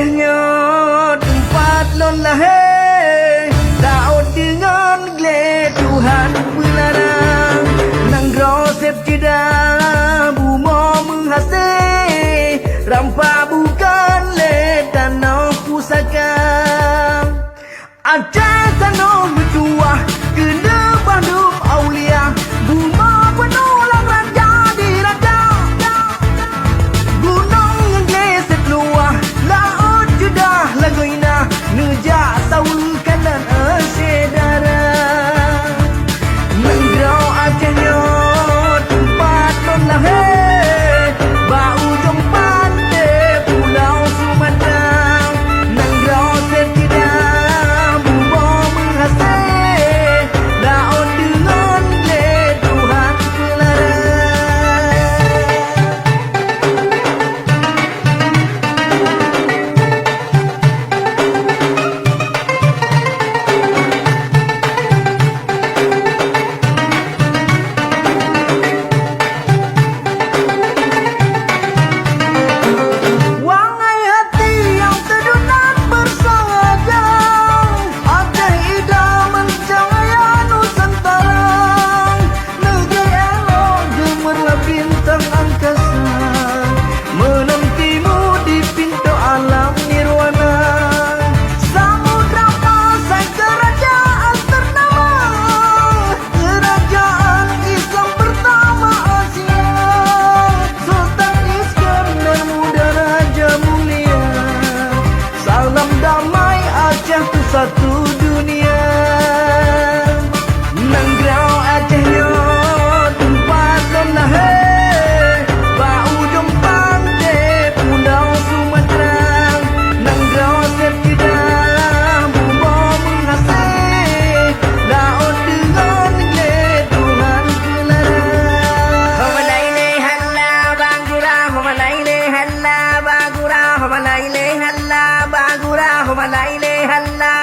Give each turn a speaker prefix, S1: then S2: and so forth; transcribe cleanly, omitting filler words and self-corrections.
S1: Acehnya tempat non lahir, daud dengan gled Tuhan melarang. Nang grosep cedah bumo menghasih, rampa bukan le tanah pusaka. Aceh tanah bertuah kena Bandung Aulia, bumo penulang raja di raja. Gunung yang geset luah, laut judah lagoina, nejak saul kanan asyedara. Mengrau Acehnya tempat non lahir, bau jompan de Pulau Sumatera. Mengrau setidaknya bumo menghasih, laut dengan le Tuhan pelarang. Wangai hati yang terdunan bersengaja, Aceh idaman cahaya Nusantara. Negeri elok gemerlap bintang angkasa, menantimu di pintu alam nirwana. Samudra pasai kerajaan ternama, kerajaan Islam pertama Asia. Sultan Iskandar Muda Raja Mulia, salam damai Aceh tu satu dunia. Mengrau Acehnya tempat non lahir, bau jompan de Pulau Sumatera. Mengrau setidaknya bumo menghasih, laut dengan le Tuhan pelarang. Homalaile halla bagura, homalaile halla bagura, homalaile halla bagura, homalaile halla.